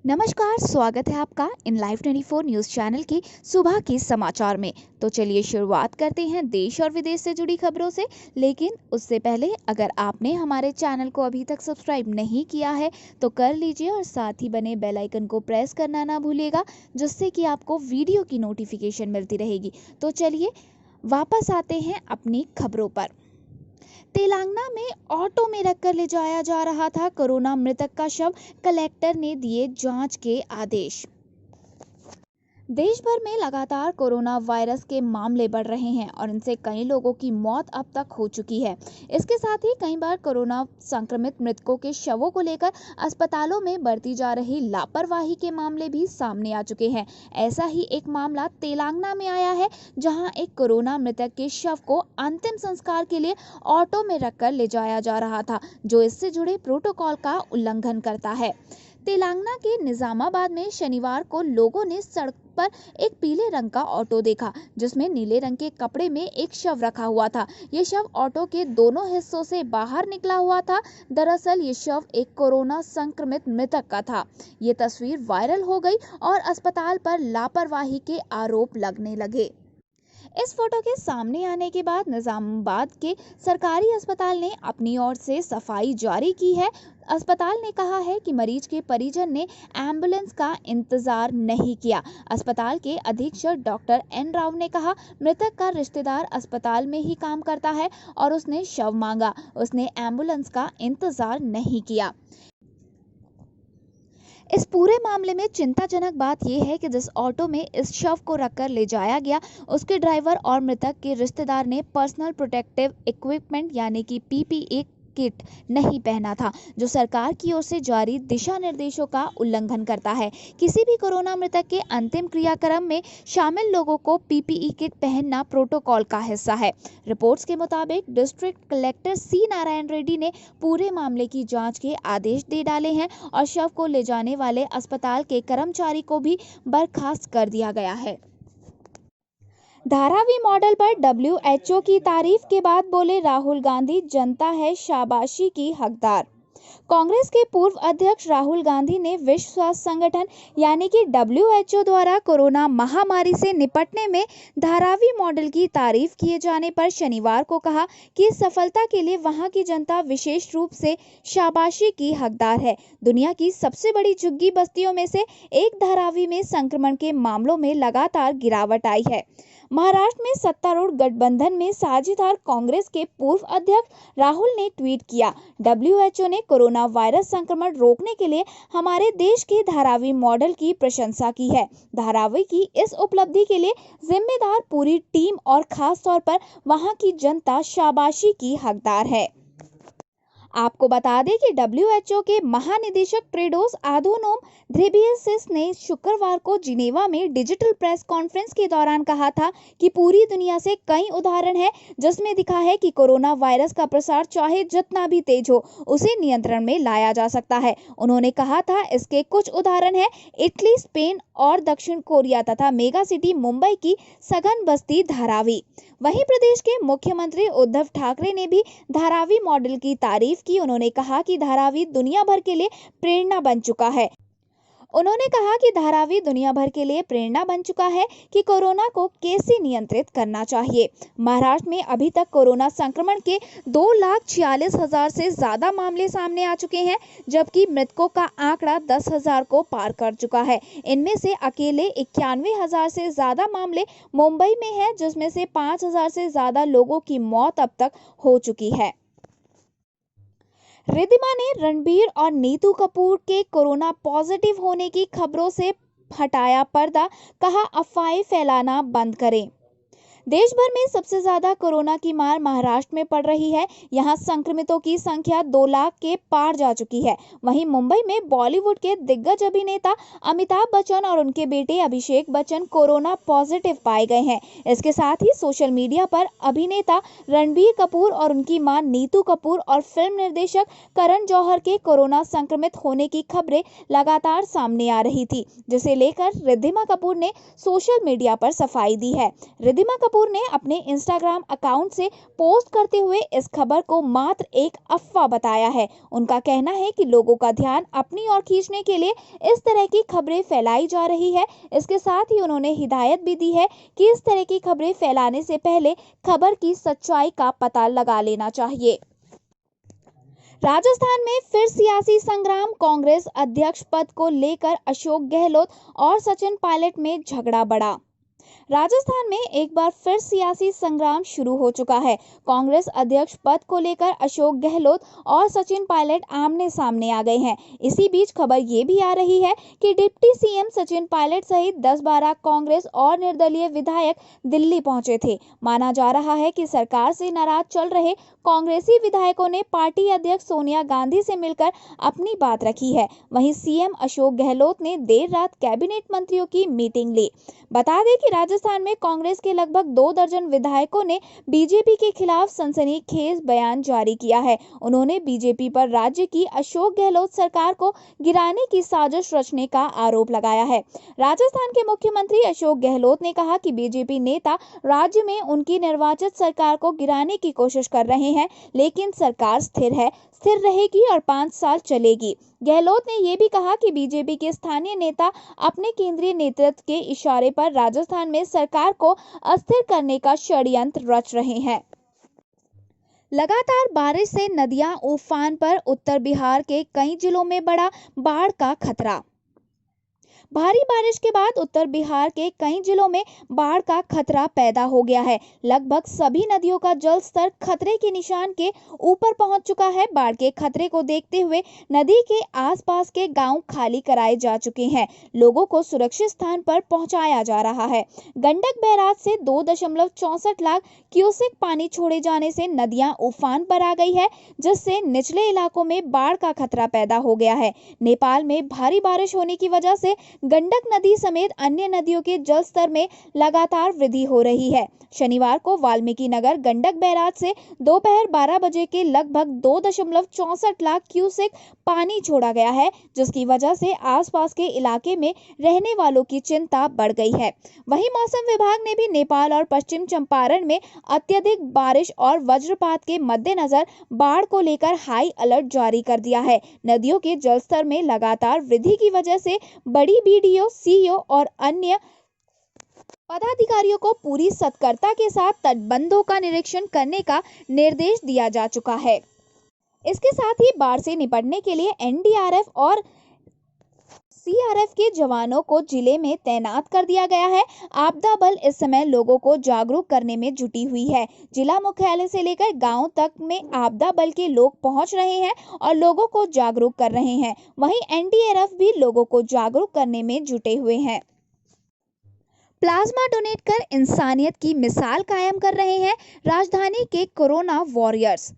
नमस्कार, स्वागत है आपका इन लाइव 24 न्यूज़ चैनल के सुबह के समाचार में। तो चलिए शुरुआत करते हैं देश और विदेश से जुड़ी खबरों से। लेकिन उससे पहले अगर आपने हमारे चैनल को अभी तक सब्सक्राइब नहीं किया है तो कर लीजिए और साथ ही बने बेल आइकन को प्रेस करना ना भूलिएगा, जिससे कि आपको वीडियो की नोटिफिकेशन मिलती रहेगी। तो चलिए वापस आते हैं अपनी खबरों पर। तेलंगाना में ऑटो में रखकर ले जाया जा रहा था कोरोना मृतक का शव, कलेक्टर ने दिए जांच के आदेश। देश भर में लगातार कोरोना वायरस के मामले बढ़ रहे हैं और इनसे कई लोगों की मौत अब तक हो चुकी है। इसके साथ ही कई बार कोरोना संक्रमित मृतकों के शवों को लेकर अस्पतालों में बरती जा रही लापरवाही के मामले भी सामने आ चुके हैं। ऐसा ही एक मामला तेलंगाना में आया है, जहां एक कोरोना मृतक के शव को अंतिम संस्कार के लिए ऑटो में रखकर ले जाया जा रहा था, जो इससे जुड़े प्रोटोकॉल का उल्लंघन करता है। तेलंगाना के निजामाबाद में शनिवार को लोगों ने सड़क पर एक पीले रंग का ऑटो देखा, जिसमें नीले रंग के कपड़े में एक शव रखा हुआ था। ये शव ऑटो के दोनों हिस्सों से बाहर निकला हुआ था। दरअसल ये शव एक कोरोना संक्रमित मृतक का था। ये तस्वीर वायरल हो गई और अस्पताल पर लापरवाही के आरोप लगने लगे। इस फोटो के सामने आने के बाद निजामाबाद के सरकारी अस्पताल ने अपनी ओर से सफाई जारी की है। अस्पताल ने कहा है कि मरीज के परिजन ने एम्बुलेंस का इंतजार नहीं किया। अस्पताल के अधीक्षक डॉक्टर एन राव ने कहा, मृतक का रिश्तेदार अस्पताल में ही काम करता है और उसने शव मांगा, उसने एम्बुलेंस का इंतजार नहीं किया। इस पूरे मामले में चिंताजनक बात यह है कि जिस ऑटो में इस शव को रखकर ले जाया गया, उसके ड्राइवर और मृतक के रिश्तेदार ने पर्सनल प्रोटेक्टिव इक्विपमेंट यानी कि पीपीई किट नहीं पहना था, जो सरकार की ओर से जारी दिशा निर्देशों का उल्लंघन करता है। किसी भी कोरोना मृतक के अंतिम क्रियाक्रम में शामिल लोगों को पीपीई किट पहनना प्रोटोकॉल का हिस्सा है। रिपोर्ट्स के मुताबिक district collector C Narayan Reddy ने पूरे मामले की जांच के आदेश दे डाले हैं और शव को ले जाने वाले अस्पताल के कर्मचारी को भी बर्खास्त कर दिया गया है। धारावी मॉडल पर WHO की तारीफ के बाद बोले राहुल गांधी, जनता है शाबाशी की हकदार। कांग्रेस के पूर्व अध्यक्ष राहुल गांधी ने विश्व स्वास्थ्य संगठन यानी कि WHO द्वारा कोरोना महामारी से निपटने में धारावी मॉडल की तारीफ किए जाने पर शनिवार को कहा कि इस सफलता के लिए वहां की जनता विशेष रूप से शाबाशी की हकदार है। दुनिया की सबसे बड़ी झुग्गी बस्तियों में से एक धारावी में संक्रमण के मामलों में लगातार गिरावट आई है। महाराष्ट्र में सत्तारूढ़ गठबंधन में साझेदार कांग्रेस के पूर्व अध्यक्ष राहुल ने ट्वीट किया, WHO ने कोरोना वायरस संक्रमण रोकने के लिए हमारे देश के धारावी मॉडल की प्रशंसा की है। धारावी की इस उपलब्धि के लिए जिम्मेदार पूरी टीम और खास तौर पर वहां की जनता शाबाशी की हकदार है। आपको बता दें कि WHO के महानिदेशक टेड्रोस अधानोम घेब्रेयेसस ने शुक्रवार को जिनेवा में डिजिटल प्रेस कॉन्फ्रेंस के दौरान कहा था कि पूरी दुनिया से कई उदाहरण हैं जिसमें दिखा है कि कोरोना वायरस का प्रसार चाहे जितना भी तेज हो, उसे नियंत्रण में लाया जा सकता है। उन्होंने कहा था, इसके कुछ उदाहरण हैं इटली, स्पेन और दक्षिण कोरिया तथा मेगा सिटी मुंबई की सघन बस्ती धारावी। वहीं प्रदेश के मुख्यमंत्री उद्धव ठाकरे ने भी धारावी मॉडल की तारीफ की। उन्होंने कहा कि धारावी दुनिया भर के लिए प्रेरणा बन चुका है। उन्होंने कहा कि धारावी दुनिया भर के लिए प्रेरणा बन चुका है कि कोरोना को कैसे नियंत्रित करना चाहिए। महाराष्ट्र में अभी तक कोरोना संक्रमण के 2,46,000 से ज्यादा मामले सामने आ चुके हैं, जबकि मृतकों का आंकड़ा 10,000 को पार कर चुका है। इनमें से अकेले 91,000 से ज्यादा मामले मुंबई में हैं, जिसमें से 5,000 से ज्यादा लोगों की मौत अब तक हो चुकी है। रिद्धिमा ने रणबीर और नीतू कपूर के कोरोना पॉजिटिव होने की खबरों से हटाया पर्दा, कहा अफवाहें फैलाना बंद करें। देश भर में सबसे ज्यादा कोरोना की मार महाराष्ट्र में पड़ रही है। यहां संक्रमितों की संख्या 2 लाख के पार जा चुकी है। वहीं मुंबई में बॉलीवुड के दिग्गज अभिनेता अमिताभ बच्चन और उनके बेटे अभिषेक बच्चन कोरोना पॉजिटिव पाए गए हैं। इसके साथ ही सोशल मीडिया पर अभिनेता रणबीर कपूर और उनकी मां नीतू कपूर और फिल्म निर्देशक करण जौहर के कोरोना संक्रमित होने की खबरें लगातार सामने आ रही थी, जिसे लेकर रिद्धिमा कपूर ने सोशल मीडिया पर सफाई दी है। रिद्धिमा कपूर ने अपने इंस्टाग्राम अकाउंट से पोस्ट करते हुए इस खबर को मात्र एक अफवाह बताया है। उनका कहना है कि लोगों का ध्यान अपनी ओर खींचने के लिए इस तरह की खबरें फैलाई जा रही है। इसके साथ ही उन्होंने हिदायत भी दी है कि इस तरह की खबरें फैलाने से पहले खबर की सच्चाई का पता लगा लेना चाहिए। राजस्थान में फिर सियासी संग्राम, कांग्रेस अध्यक्ष पद को लेकर अशोक गहलोत और सचिन पायलट में झगड़ा बढ़ा। राजस्थान में एक बार फिर सियासी संग्राम शुरू हो चुका है। कांग्रेस अध्यक्ष पद को लेकर अशोक गहलोत और सचिन पायलट आमने सामने आ गए हैं। इसी बीच खबर ये भी आ रही है कि डिप्टी सीएम सचिन पायलट सहित 10-12 कांग्रेस और निर्दलीय विधायक दिल्ली पहुंचे थे। माना जा रहा है कि सरकार से नाराज चल रहे कांग्रेसी विधायकों ने पार्टी अध्यक्ष सोनिया गांधी से मिलकर अपनी बात रखी है। वहीं सीएम अशोक गहलोत ने देर रात कैबिनेट मंत्रियों की मीटिंग ली। बता दें कि राजस्थान में कांग्रेस के लगभग 2 दर्जन विधायकों ने बीजेपी के खिलाफ सनसनीखेज बयान जारी किया है। उन्होंने बीजेपी पर राज्य की अशोक गहलोत सरकार को गिराने की साजिश रचने का आरोप लगाया है। राजस्थान के मुख्यमंत्री अशोक गहलोत ने कहा कि बीजेपी नेता राज्य में उनकी निर्वाचित सरकार को गिराने की कोशिश कर रहे हैं, लेकिन सरकार स्थिर है, स्थिर रहेगी और 5 साल चलेगी। गहलोत ने यह भी कहा कि बीजेपी के स्थानीय नेता अपने केंद्रीय नेतृत्व के इशारे पर राजस्थान में सरकार को अस्थिर करने का षड्यंत्र रच रहे हैं। लगातार बारिश से नदियां उफान पर, उत्तर बिहार के कई जिलों में बढ़ा बाढ़ का खतरा। भारी बारिश के बाद उत्तर बिहार के कई जिलों में बाढ़ का खतरा पैदा हो गया है। लगभग सभी नदियों का जल स्तर खतरे के निशान के ऊपर पहुंच चुका है। बाढ़ के खतरे को देखते हुए नदी के आसपास के गांव खाली कराए जा चुके हैं। लोगों को सुरक्षित स्थान पर पहुंचाया जा रहा है। गंडक बैराज से 2.64 लाख क्यूसेक पानी छोड़े जाने से नदियां उफान पर आ गई है, जिससे निचले इलाकों में बाढ़ का खतरा पैदा हो गया है। नेपाल में भारी बारिश होने की वजह से गंडक नदी समेत अन्य नदियों के जल स्तर में लगातार वृद्धि हो रही है। शनिवार को वाल्मीकि नगर गंडक बैराज से दोपहर 12 बजे के लगभग 2.64 लाख क्यूसेक पानी छोड़ा गया है, जिसकी वजह से आसपास के इलाके में रहने वालों की चिंता बढ़ गई है। वहीं मौसम विभाग ने भी नेपाल और पश्चिम चंपारण में अत्यधिक बारिश और वज्रपात के मद्देनजर बाढ़ को लेकर हाई अलर्ट जारी कर दिया है। नदियों के जलस्तर में लगातार वृद्धि की वजह से बड़ी बीडीओ, सीईओ और अन्य पदाधिकारियों को पूरी सतर्कता के साथ तटबंधों का निरीक्षण करने का निर्देश दिया जा चुका है। इसके साथ ही बाढ़ से निपटने के लिए एनडीआरएफ और सीआरएफ के जवानों को जिले में तैनात कर दिया गया है। आपदा बल इस समय लोगों को जागरूक करने में जुटी हुई है। जिला मुख्यालय से लेकर गांव तक में आपदा बल के लोग पहुंच रहे हैं और लोगों को जागरूक कर रहे हैं। वहीं एनडीआरएफ भी लोगों को जागरूक करने में जुटे हुए हैं। प्लाज्मा डोनेट कर इंसानियत की मिसाल कायम कर रहे हैं राजधानी के कोरोना वॉरियर्स।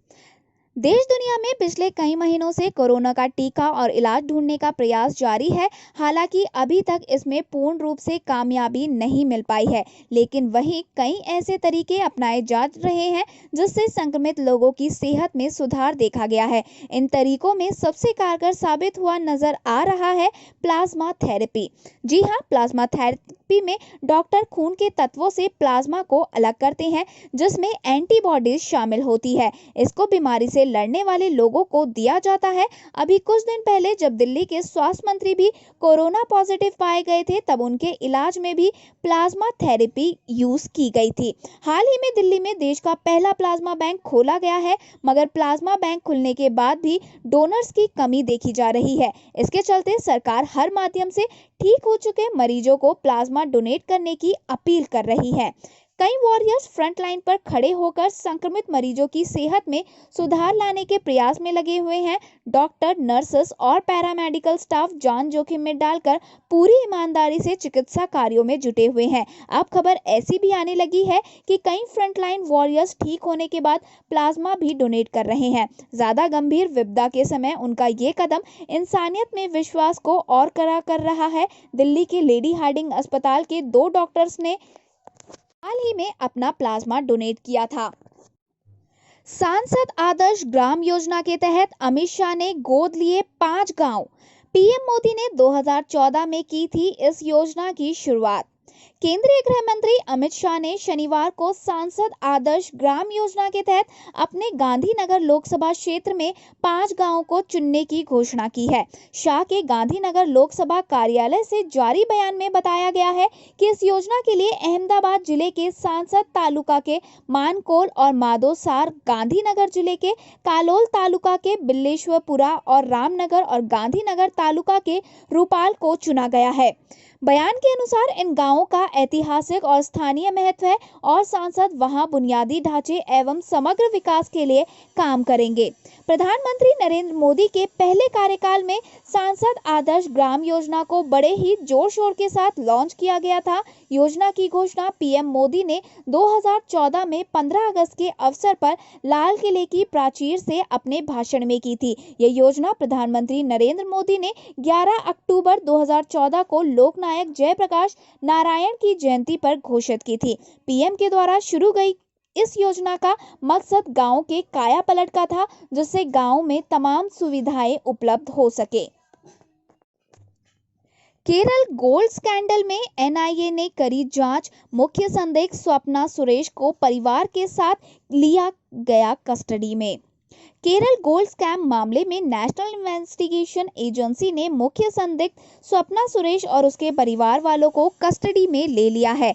देश दुनिया में पिछले कई महीनों से कोरोना का टीका और इलाज ढूंढने का प्रयास जारी है। हालांकि अभी तक इसमें पूर्ण रूप से कामयाबी नहीं मिल पाई है, लेकिन वहीं कई ऐसे तरीके अपनाए जा रहे हैं जिससे संक्रमित लोगों की सेहत में सुधार देखा गया है। इन तरीकों में सबसे कारगर साबित हुआ नजर आ रहा है प्लाज्मा थेरेपी। जी हाँ, प्लाज्मा थेरेपी में डॉक्टर खून के तत्वों से प्लाज्मा को अलग करते हैं, जिसमें एंटीबॉडीज शामिल होती है। इसको बीमारी से लड़ने वाले लोगों को दिया जाता है। अभी कुछ दिन पहले जब दिल्ली के स्वास्थ्य मंत्री भी कोरोना पॉजिटिव पाए गए थे, तब उनके इलाज में भी प्लाज्मा थेरेपी यूज की गई थी। हाल ही में दिल्ली में देश का पहला प्लाज्मा बैंक खोला गया है, मगर प्लाज्मा बैंक खुलने के बाद भी डोनर्स की कमी देखी जा रही है। इसके चलते सरकार हर माध्यम से ठीक हो चुके मरीजों को प्लाज्मा डोनेट करने की अपील कर रही है। कई वॉरियर्स फ्रंटलाइन पर खड़े होकर संक्रमित मरीजों की सेहत में सुधार लाने के प्रयास में लगे हुए हैं। डॉक्टर, नर्सेस और पैरामेडिकल स्टाफ जान जोखिम में डालकर पूरी ईमानदारी से चिकित्सा कार्यों में जुटे हुए हैं। अब खबर ऐसी भी आने लगी है कि कई फ्रंटलाइन वॉरियर्स ठीक होने के बाद प्लाज्मा भी डोनेट कर रहे हैं। ज्यादा गंभीर विपदा के समय उनका ये कदम इंसानियत में विश्वास को और कड़ा कर रहा है। दिल्ली के लेडी हार्डिंग अस्पताल के 2 डॉक्टर्स ने हाल ही में अपना प्लाज्मा डोनेट किया था। सांसद आदर्श ग्राम योजना के तहत अमित शाह ने गोद लिए 5 गांव। पीएम मोदी ने 2014 में की थी इस योजना की शुरुआत। केंद्रीय गृह मंत्री अमित शाह ने शनिवार को सांसद आदर्श ग्राम योजना के तहत अपने गांधीनगर लोकसभा क्षेत्र में 5 गांवों को चुनने की घोषणा की है। शाह के गांधीनगर लोकसभा कार्यालय से जारी बयान में बताया गया है कि इस योजना के लिए अहमदाबाद जिले के सांसद तालुका के मानकोल और मादोसार, गांधीनगर जिले के कालोल तालुका के बिल्लेश्वरपुरा और रामनगर और गांधीनगर तालुका के रूपाल को चुना गया है। बयान के अनुसार इन गांवों का ऐतिहासिक और स्थानीय महत्व है और सांसद वहां बुनियादी ढांचे एवं समग्र विकास के लिए काम करेंगे। प्रधानमंत्री नरेंद्र मोदी के पहले कार्यकाल में सांसद आदर्श ग्राम योजना को बड़े ही जोर शोर के साथ लॉन्च किया गया था। योजना की घोषणा पीएम मोदी ने 2014 में 15 अगस्त के अवसर पर लाल किले की प्राचीर से अपने भाषण में की थी। यह योजना प्रधानमंत्री नरेंद्र मोदी ने 11 अक्टूबर 2014 को लोकनायक जयप्रकाश नारायण की जयंती पर घोषित की थी। पीएम के द्वारा शुरू गई इस योजना का मकसद गांव के काया पलट का था, जिससे गांव में तमाम सुविधाएं उपलब्ध हो सके। केरल गोल्ड स्कैंडल में एनआईए ने करी जांच, मुख्य संदिग्ध स्वप्ना सुरेश को परिवार के साथ लिया गया कस्टडी में। केरल गोल्ड स्कैम मामले में नेशनल इन्वेस्टिगेशन एजेंसी ने मुख्य संदिग्ध स्वप्ना सुरेश और उसके परिवार वालों को कस्टडी में ले लिया है।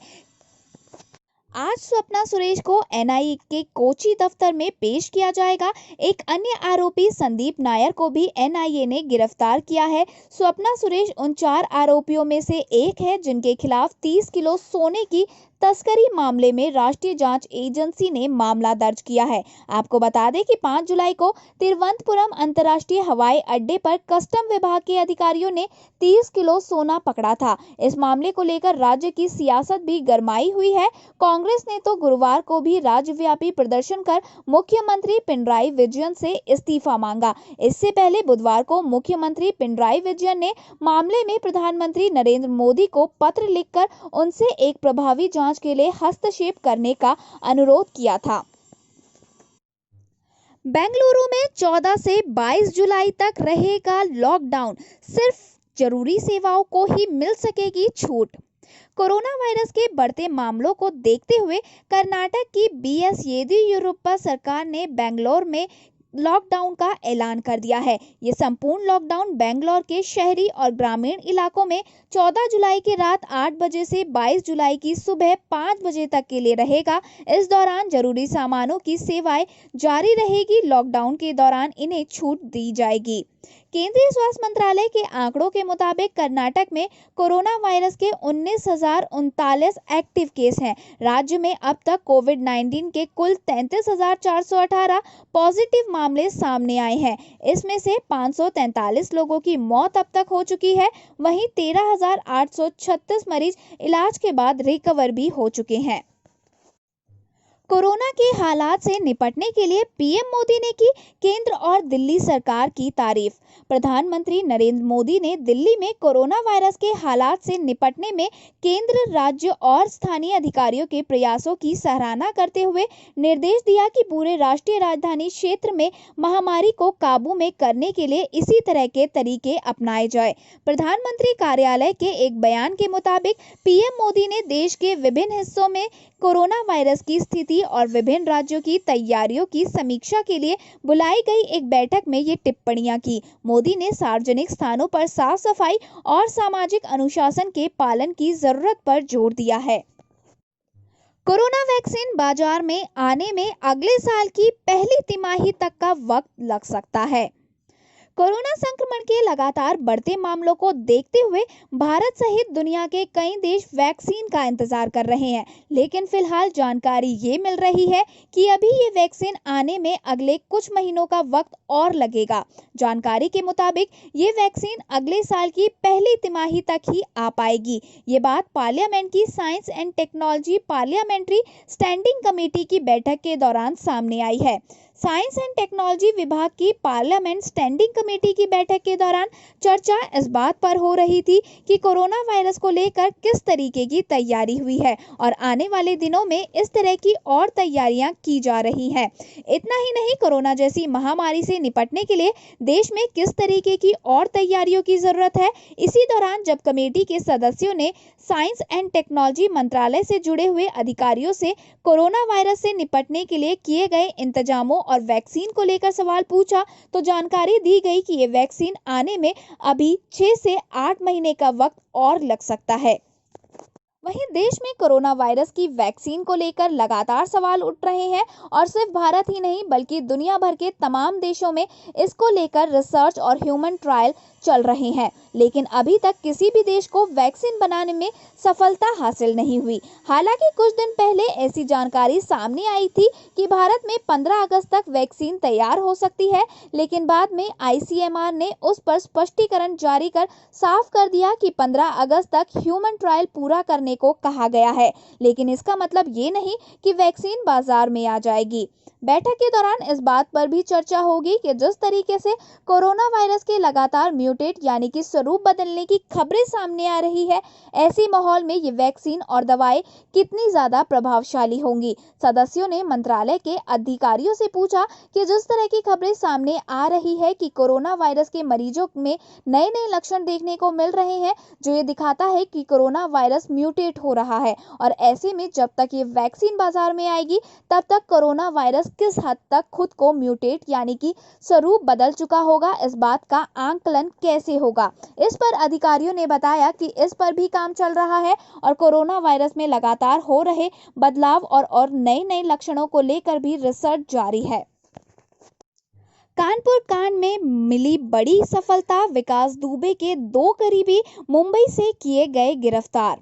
आज स्वप्ना सुरेश को एनआईए के कोची दफ्तर में पेश किया जाएगा। एक अन्य आरोपी संदीप नायर को भी एनआईए ने गिरफ्तार किया है। स्वप्ना सुरेश उन 4 आरोपियों में से एक है जिनके खिलाफ 30 किलो सोने की तस्करी मामले में राष्ट्रीय जांच एजेंसी ने मामला दर्ज किया है। आपको बता दें कि 5 जुलाई को तिरुवनंतपुरम अंतर्राष्ट्रीय हवाई अड्डे पर कस्टम विभाग के अधिकारियों ने 30 किलो सोना पकड़ा था। इस मामले को लेकर राज्य की सियासत भी गरमाई हुई है। कांग्रेस ने तो गुरुवार को भी राज्यव्यापी प्रदर्शन कर मुख्यमंत्री पिनराई विजयन से इस्तीफा मांगा। इससे पहले बुधवार को मुख्यमंत्री पिनराई विजयन ने मामले में प्रधानमंत्री नरेंद्र मोदी को पत्र लिखकर उनसे एक प्रभावी जांच के लिए हस्तक्षेप करने का अनुरोध किया था। बेंगलुरु में 14 से 22 जुलाई तक रहेगा लॉकडाउन, सिर्फ जरूरी सेवाओं को ही मिल सकेगी छूट। कोरोना वायरस के बढ़ते मामलों को देखते हुए कर्नाटक की बीएस येदियुरप्पा सरकार ने बेंगलोर में लॉकडाउन का ऐलान कर दिया है। ये संपूर्ण लॉकडाउन बेंगलोर के शहरी और ग्रामीण इलाकों में 14 जुलाई की रात 8 बजे से 22 जुलाई की सुबह 5 बजे तक के लिए रहेगा। इस दौरान जरूरी सामानों की सेवाएं जारी रहेगी। लॉकडाउन के दौरान इन्हें छूट दी जाएगी। केंद्रीय स्वास्थ्य मंत्रालय के आंकड़ों के मुताबिक कर्नाटक में कोरोना वायरस के 19,039 एक्टिव केस हैं। राज्य में अब तक कोविड-19 के कुल 33,418 पॉजिटिव मामले सामने आए हैं। इसमें से 543 लोगों की मौत अब तक हो चुकी है। वहीं 13,836 मरीज इलाज के बाद रिकवर भी हो चुके हैं। कोरोना के हालात से निपटने के लिए पीएम मोदी ने की केंद्र और दिल्ली सरकार की तारीफ। प्रधानमंत्री नरेंद्र मोदी ने दिल्ली में कोरोना वायरस के हालात से निपटने में केंद्र, राज्य और स्थानीय अधिकारियों के प्रयासों की सराहना करते हुए निर्देश दिया कि पूरे राष्ट्रीय राजधानी क्षेत्र में महामारी को काबू में करने के लिए इसी तरह के तरीके अपनाए जाए। प्रधानमंत्री कार्यालय के एक बयान के मुताबिक पीएम मोदी ने देश के विभिन्न हिस्सों में कोरोना वायरस की स्थिति और विभिन्न राज्यों की तैयारियों की समीक्षा के लिए बुलाई गई एक बैठक में ये टिप्पणियां की। मोदी ने सार्वजनिक स्थानों पर साफ सफाई और सामाजिक अनुशासन के पालन की जरूरत पर जोर दिया है। कोरोना वैक्सीन बाजार में आने में अगले साल की पहली तिमाही तक का वक्त लग सकता है। कोरोना संक्रमण के लगातार बढ़ते मामलों को देखते हुए भारत सहित दुनिया के कई देश वैक्सीन का इंतजार कर रहे हैं, लेकिन फिलहाल जानकारी ये मिल रही है कि अभी ये वैक्सीन आने में अगले कुछ महीनों का वक्त और लगेगा। जानकारी के मुताबिक ये वैक्सीन अगले साल की पहली तिमाही तक ही आ पाएगी। ये बात पार्लियामेंट की science and technology parliamentary standing committee की बैठक के दौरान सामने आई है। साइंस एंड टेक्नोलॉजी विभाग की पार्लियामेंट स्टैंडिंग कमेटी की बैठक के दौरान चर्चा इस बात पर हो रही थी कि कोरोना वायरस को लेकर किस तरीके की तैयारी हुई है और आने वाले दिनों में इस तरह की और तैयारियां की जा रही हैं। इतना ही नहीं, कोरोना जैसी महामारी से निपटने के लिए देश में किस तरीके की और तैयारियों की जरूरत है। इसी दौरान जब कमेटी के सदस्यों ने साइंस एंड टेक्नोलॉजी मंत्रालय से जुड़े हुए अधिकारियों से कोरोना वायरस से निपटने के लिए किए गए इंतजामों और वैक्सीन को लेकर सवाल पूछा, तो जानकारी दी गई कि ये वैक्सीन आने में अभी 6 से 8 महीने का वक्त और लग सकता है। वहीं देश में कोरोना वायरस की वैक्सीन को लेकर लगातार सवाल उठ रहे हैं और सिर्फ भारत ही नहीं बल्कि दुनिया भर के तमाम देशों में इसको लेकर रिसर्च और ह्यूमन ट्रायल चल रहे हैं, लेकिन अभी तक किसी भी देश को वैक्सीन बनाने में सफलता हासिल नहीं हुई। हालांकि कुछ दिन पहले ऐसी जानकारी सामने आई थी कि भारत में 15 अगस्त तक वैक्सीन तैयार हो सकती है, लेकिन बाद में ICMR ने उस पर स्पष्टीकरण जारी कर साफ कर दिया कि 15 अगस्त तक ह्यूमन ट्रायल पूरा करने को कहा गया है, लेकिन इसका मतलब ये नहीं कि वैक्सीन बाजार में आ जाएगी। बैठक के दौरान इस बात पर भी चर्चा होगी कि जिस तरीके से कोरोना वायरस के लगातार म्यूटेट यानी कि स्वरूप बदलने की खबरें सामने आ रही है, ऐसे माहौल में ये वैक्सीन और दवाएं कितनी ज्यादा प्रभावशाली होंगी। सदस्यों ने मंत्रालय के अधिकारियों से पूछा कि जिस तरह की खबरें सामने आ रही है कि कोरोना वायरस के मरीजों में नए नए लक्षण देखने को मिल रहे हैं, जो ये दिखाता है कि कोरोना वायरस म्यूटेट हो रहा है, और ऐसे में जब तक ये वैक्सीन बाजार में आएगी तब तक कोरोना वायरस किस हद तक खुद को म्यूटेट यानी कि स्वरूप बदल चुका होगा, इस बात का आंकलन कैसे होगा। इस पर अधिकारियों ने बताया कि इस पर भी काम चल रहा है और कोरोना वायरस में लगातार हो रहे बदलाव और नए लक्षणों को लेकर भी रिसर्च जारी है। कानपुर कांड में मिली बड़ी सफलता, विकास दुबे के 2 करीबी मुंबई से किए गए गिरफ्तार।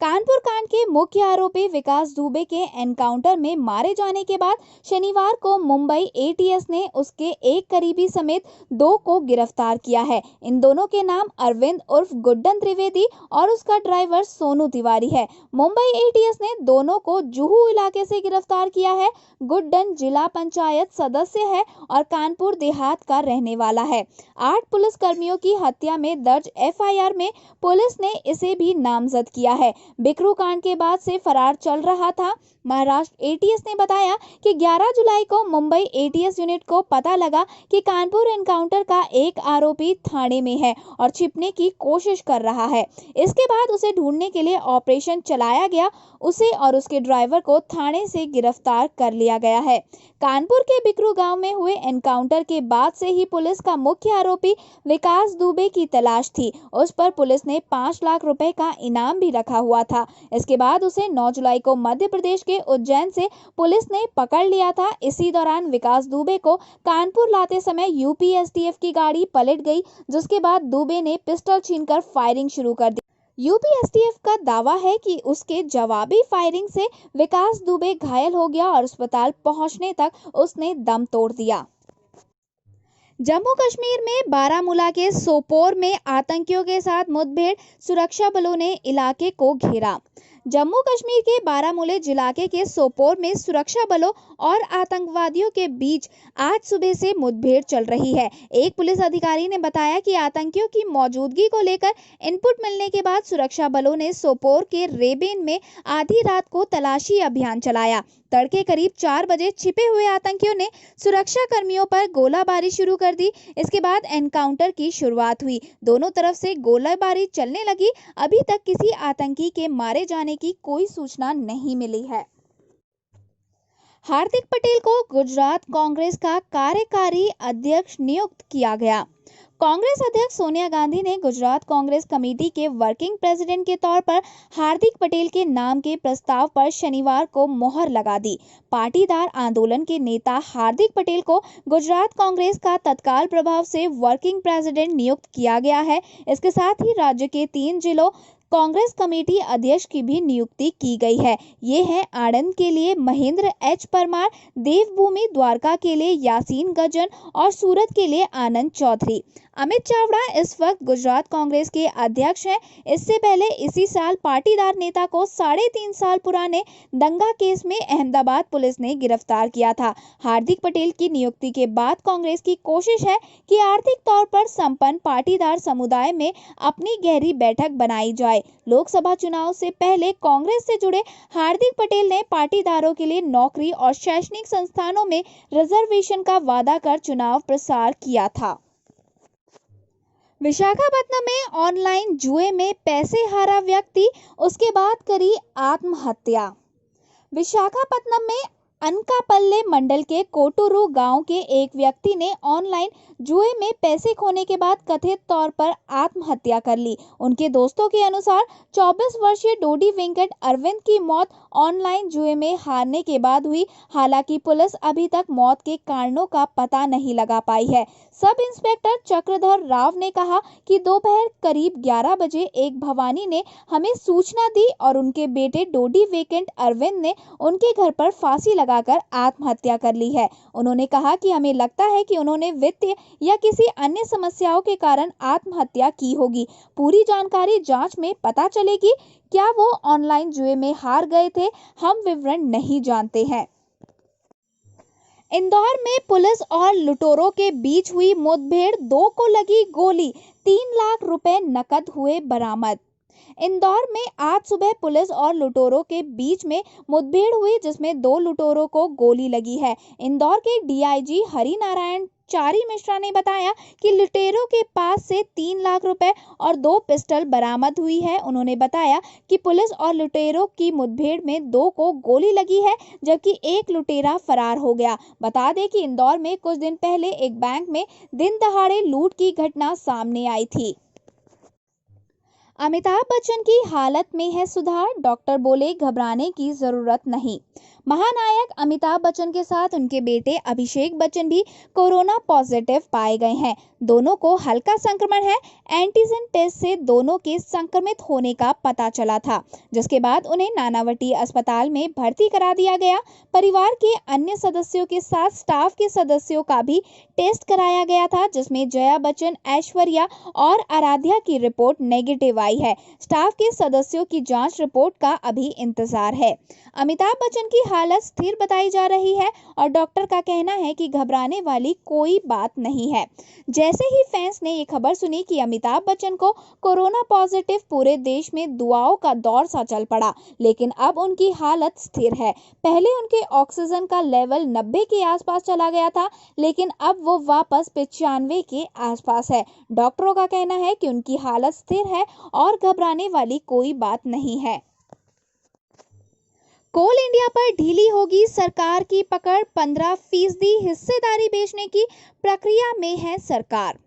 कानपुर कांड के मुख्य आरोपी विकास दुबे के एनकाउंटर में मारे जाने के बाद शनिवार को मुंबई ATS ने उसके एक करीबी समेत 2 को गिरफ्तार किया है। इन दोनों के नाम अरविंद उर्फ गुड्डन त्रिवेदी और उसका ड्राइवर सोनू तिवारी है। मुंबई ATS ने दोनों को जुहू इलाके से गिरफ्तार किया है। गुड्डन जिला पंचायत सदस्य है और कानपुर देहात का रहने वाला है। 8 पुलिसकर्मियों की हत्या में दर्ज FIR में पुलिस ने इसे भी नामजद किया है। बिकरू कांड के बाद से फरार चल रहा था। महाराष्ट्र ATS ने बताया कि 11 जुलाई को मुंबई ATS यूनिट को पता लगा कि कानपुर एनकाउंटर का एक आरोपी थाने में है और छिपने की कोशिश कर रहा है। इसके बाद उसे ढूंढने के लिए ऑपरेशन चलाया गया। उसे और उसके ड्राइवर को थाने से गिरफ्तार कर लिया गया है। कानपुर के बिकरू गांव में हुए एनकाउंटर के बाद से ही पुलिस का मुख्य आरोपी विकास दुबे की तलाश थी। उस पर पुलिस ने 5 लाख रुपए का इनाम भी रखा हुआ था। इसके बाद उसे 9 जुलाई को मध्य प्रदेश के उज्जैन से पुलिस ने पकड़ लिया था। इसी दौरान विकास दुबे को कानपुर लाते समय UP STF की गाड़ी पलट गई, जिसके बाद दुबे ने पिस्टल छीनकर फायरिंग शुरू कर दी। UP STF का दावा है कि उसके जवाबी फायरिंग से विकास दुबे घायल हो गया और अस्पताल पहुंचने तक उसने दम तोड़ दिया। जम्मू कश्मीर में बारामूला के सोपोर में आतंकियों के साथ मुठभेड़, सुरक्षा बलों ने इलाके को घेरा। जम्मू कश्मीर के बारामूला इलाके के सोपोर में सुरक्षा बलों और आतंकवादियों के बीच आज सुबह से मुठभेड़ चल रही है। एक पुलिस अधिकारी ने बताया कि आतंकियों की मौजूदगी को लेकर इनपुट मिलने के बाद सुरक्षा बलों ने सोपोर के रेबेन में आधी रात को तलाशी अभियान चलाया। तड़के करीब 4 बजे छिपे हुए आतंकियों ने सुरक्षा कर्मियों पर गोलाबारी शुरू कर दी। इसके बाद एनकाउंटर की शुरुआत हुई। दोनों तरफ से गोलाबारी चलने लगी। अभी तक किसी आतंकी के मारे जाने की कोई सूचना नहीं मिली है। हार्दिक पटेल को गुजरात कांग्रेस का कार्यकारी अध्यक्ष नियुक्त किया गया। कांग्रेस अध्यक्ष सोनिया गांधी ने गुजरात कांग्रेस कमेटी के वर्किंग प्रेसिडेंट के तौर पर हार्दिक पटेल के नाम के प्रस्ताव पर शनिवार को मोहर लगा दी। पाटीदार आंदोलन के नेता हार्दिक पटेल को गुजरात कांग्रेस का तत्काल प्रभाव से वर्किंग प्रेसिडेंट नियुक्त किया गया है। इसके साथ ही राज्य के 3 जिलों कांग्रेस कमेटी अध्यक्ष की भी नियुक्ति की गई है। ये है आणंद के लिए महेंद्र H परमार, देवभूमि द्वारका के लिए यासीन गजन और सूरत के लिए आनंद चौधरी। अमित चावड़ा इस वक्त गुजरात कांग्रेस के अध्यक्ष हैं। इससे पहले इसी साल पाटीदार नेता को 3.5 साल पुराने दंगा केस में अहमदाबाद पुलिस ने गिरफ्तार किया था। हार्दिक पटेल की नियुक्ति के बाद कांग्रेस की कोशिश है कि आर्थिक तौर पर संपन्न पाटीदार समुदाय में अपनी गहरी बैठक बनाई जाए। लोकसभा चुनाव से पहले कांग्रेस से जुड़े हार्दिक पटेल ने पाटीदारों के लिए नौकरी और शैक्षणिक संस्थानों में रिजर्वेशन का वादा कर चुनाव प्रचार किया था। विशाखापत्तनम में ऑनलाइन जुए में पैसे हारा व्यक्ति, उसके बाद करी आत्महत्या। विशाखापत्तनम में अनकापल्ले मंडल के कोटूरू गांव के एक व्यक्ति ने ऑनलाइन जुए में पैसे खोने के बाद कथित तौर पर आत्महत्या कर ली। उनके दोस्तों के अनुसार 24 वर्षीय डोडी वेंकट अरविंद की मौत ऑनलाइन जुए में हारने के बाद हुई। हालांकि पुलिस अभी तक मौत के कारणों का पता नहीं लगा पाई है। सब इंस्पेक्टर चक्रधर राव ने कहा कि दोपहर करीब 11 बजे एक भवानी ने हमें सूचना दी और उनके बेटे डोडी वेंकट अरविंद ने उनके घर पर फांसी लगाकर आत्महत्या कर ली है। उन्होंने कहा कि हमें लगता है कि उन्होंने वित्तीय या किसी अन्य समस्याओं के कारण आत्महत्या की होगी। पूरी जानकारी जांच में पता चलेगी। क्या वो ऑनलाइन जुए में हार गए थे, हम विवरण नहीं जानते हैं। इंदौर में पुलिस और लुटेरों के बीच हुई मुठभेड़, 2 को लगी गोली, 3 लाख रुपए नकद हुए बरामद। इंदौर में आज सुबह पुलिस और लुटेरों के बीच में मुठभेड़ हुई, जिसमें 2 लुटेरों को गोली लगी है। इंदौर के डीआईजी हरिनारायण चारी मिश्रा ने बताया कि लुटेरों के पास से 3 लाख रुपए और 2 पिस्टल बरामद हुई है। उन्होंने बताया कि पुलिस और लुटेरों की मुठभेड़ में 2 को गोली लगी है, जबकि एक लुटेरा फरार हो गया। बता दें कि इंदौर में कुछ दिन पहले एक बैंक में दिन दहाड़े लूट की घटना सामने आई थी। अमिताभ बच्चन की हालत में है सुधार, डॉक्टर बोले घबराने की जरूरत नहीं। महानायक अमिताभ बच्चन के साथ उनके बेटे अभिषेक बच्चन भी कोरोना पॉजिटिव पाए गए हैं। दोनों को हल्का संक्रमण है। एंटीजन टेस्ट से दोनों के संक्रमित होने का पता चला था, जिसके बाद उन्हें नानावटी अस्पताल में भर्ती करा दिया गया। परिवार के अन्य सदस्यों के साथ स्टाफ के सदस्यों का भी टेस्ट कराया गया था, जिसमें जया बच्चन, ऐश्वर्या और आराध्या की रिपोर्ट नेगेटिव आई है। स्टाफ के सदस्यों की जांच रिपोर्ट का अभी इंतजार है। अमिताभ बच्चन की हालत स्थिर बताई जा रही है और डॉक्टर का कहना है कि घबराने वाली कोई बात नहीं है। जैसे ही फैंस ने ये खबर सुनी कि अमिताभ बच्चन को कोरोना पॉजिटिव, पूरे देश में दुआओं का दौर सा चल पड़ा, लेकिन अब उनकी हालत स्थिर है। पहले उनके ऑक्सीजन का लेवल 90 के आसपास चला गया था, लेकिन अब वो वापस 95 के आसपास है। डॉक्टरों का कहना है कि उनकी हालत स्थिर है और घबराने वाली कोई बात नहीं है। कोल इंडिया पर ढीली होगी सरकार की पकड़, 15% हिस्सेदारी बेचने की प्रक्रिया में है सरकार।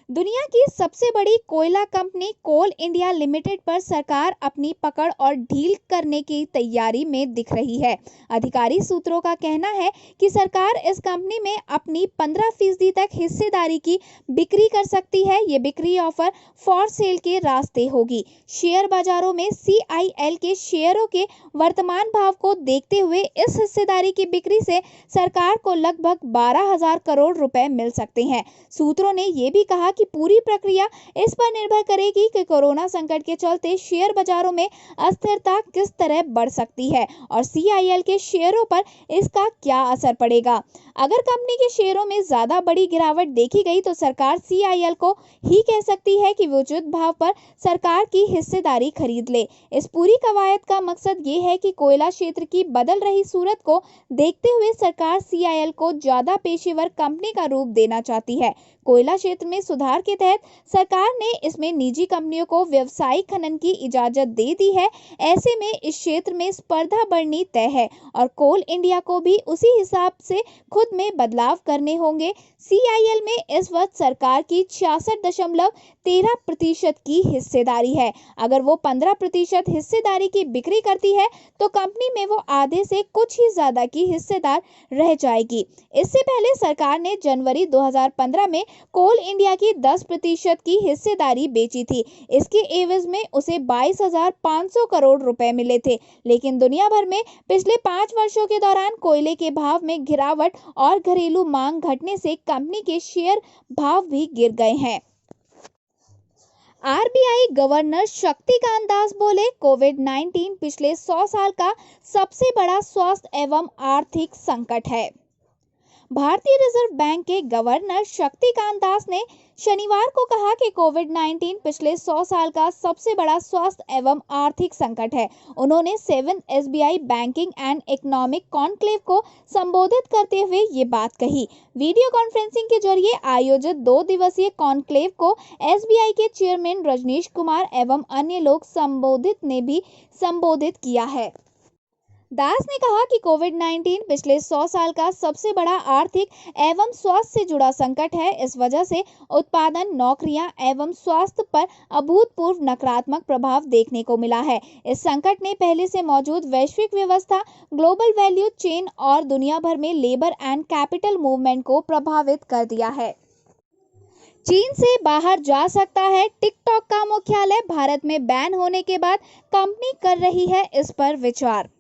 दुनिया की सबसे बड़ी कोयला कंपनी कोल इंडिया लिमिटेड पर सरकार अपनी पकड़ और ढील करने की तैयारी में दिख रही है। अधिकारिक सूत्रों का कहना है कि सरकार इस कंपनी में अपनी 15% तक हिस्सेदारी की बिक्री कर सकती है। ये बिक्री ऑफर फॉर सेल के रास्ते होगी। शेयर बाजारों में CIL के शेयरों के वर्तमान भाव को देखते हुए इस हिस्सेदारी की बिक्री से सरकार को लगभग 12,000 करोड़ रुपए मिल सकते हैं। सूत्रों ने यह भी कहा कि पूरी प्रक्रिया इस पर निर्भर करेगी कि कोरोना संकट के चलते शेयर बाजारों में अस्थिरता किस तरह बढ़ सकती है और CIL के शेयरों पर इसका क्या असर पड़ेगा। अगर कंपनी के शेयरों में ज्यादा बड़ी गिरावट देखी गई तो सरकार CIL को ही कह सकती है कि वो उचित भाव पर सरकार की हिस्सेदारी खरीद ले। इस पूरी कवायद का मकसद ये है कि कोयला क्षेत्र की बदल रही सूरत को देखते हुए सरकार CIL को ज्यादा पेशेवर कंपनी का रूप देना चाहती है। कोयला क्षेत्र में सुधार के तहत सरकार ने इसमें निजी कंपनियों को व्यावसायिक खनन की इजाजत दे दी है। ऐसे में इस क्षेत्र में स्पर्धा बढ़नी तय है और कोल इंडिया को भी उसी हिसाब से खुद में बदलाव करने होंगे। CIL में इस वक्त सरकार की 66.13% की हिस्सेदारी है। अगर वो 15% हिस्सेदारी की बिक्री करती है तो कंपनी में वो आधे से कुछ ही ज्यादा की हिस्सेदार रह जाएगी। इससे पहले सरकार ने जनवरी 2015 में कोल इंडिया की 10% की हिस्सेदारी बेची थी। इसके एवज में उसे 22,500 करोड़ रुपए मिले थे। लेकिन दुनिया भर में पिछले 5 वर्षों के दौरान कोयले के भाव में गिरावट और घरेलू मांग घटने से कंपनी के शेयर भाव भी गिर गए हैं। आरबीआई गवर्नर शक्तिकांत दास बोले, कोविड-19 पिछले 100 साल का सबसे बड़ा स्वास्थ्य एवं आर्थिक संकट है। भारतीय रिजर्व बैंक के गवर्नर शक्तिकांत दास ने शनिवार को कहा कि कोविड-19 पिछले 100 साल का सबसे बड़ा स्वास्थ्य एवं आर्थिक संकट है। उन्होंने 7th SBI banking and economic conclave को संबोधित करते हुए ये बात कही। वीडियो कॉन्फ्रेंसिंग के जरिए आयोजित 2 दिवसीय कॉन्क्लेव को SBI के चेयरमैन रजनीश कुमार एवं अन्य लोग संबोधित किया है। दास ने कहा कि कोविड-19 पिछले 100 साल का सबसे बड़ा आर्थिक एवं स्वास्थ्य से जुड़ा संकट है। इस वजह से उत्पादन, नौकरियां एवं स्वास्थ्य पर अभूतपूर्व नकारात्मक प्रभाव देखने को मिला है। इस संकट ने पहले से मौजूद वैश्विक व्यवस्था, ग्लोबल वैल्यू चेन और दुनिया भर में लेबर एंड कैपिटल मूवमेंट को प्रभावित कर दिया है। चीन से बाहर जा सकता है टिकटॉक का मुख्यालय, भारत में बैन होने के बाद कंपनी कर रही है इस पर विचार।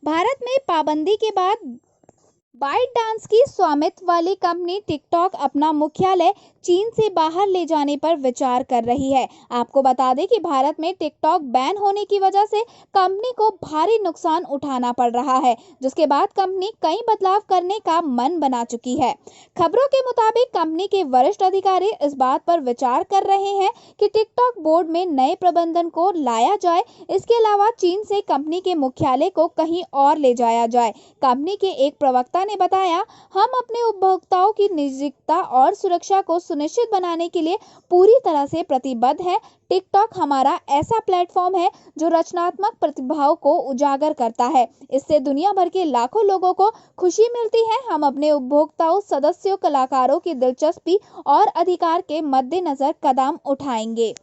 भारत में पाबंदी के बाद बाइट डांस की स्वामित्व वाली कंपनी टिकटॉक अपना मुख्यालय चीन से बाहर ले जाने पर विचार कर रही है। आपको बता दें कि भारत में टिकटॉक बैन होने की वजह से कंपनी को भारी नुकसान उठाना पड़ रहा है, जिसके बाद कंपनी कई बदलाव करने का मन बना चुकी है। खबरों के मुताबिक कंपनी के वरिष्ठ अधिकारी इस बात पर विचार कर रहे हैं कि टिकटॉक बोर्ड में नए प्रबंधन को लाया जाए। इसके अलावा चीन से कंपनी के मुख्यालय को कहीं और ले जाया जाए। कंपनी के एक प्रवक्ता ने बताया, हम अपने उपभोक्ताओं की निजता और सुरक्षा को सुनिश्चित बनाने के लिए पूरी तरह से प्रतिबद्ध है। टिकटॉक हमारा ऐसा प्लेटफॉर्म है जो रचनात्मक प्रतिभाओं को उजागर करता है। इससे दुनिया भर के लाखों लोगों को खुशी मिलती है। हम अपने उपभोक्ताओं, सदस्यों, कलाकारों की दिलचस्पी और अधिकार के मद्देनजर कदम उठाएंगे।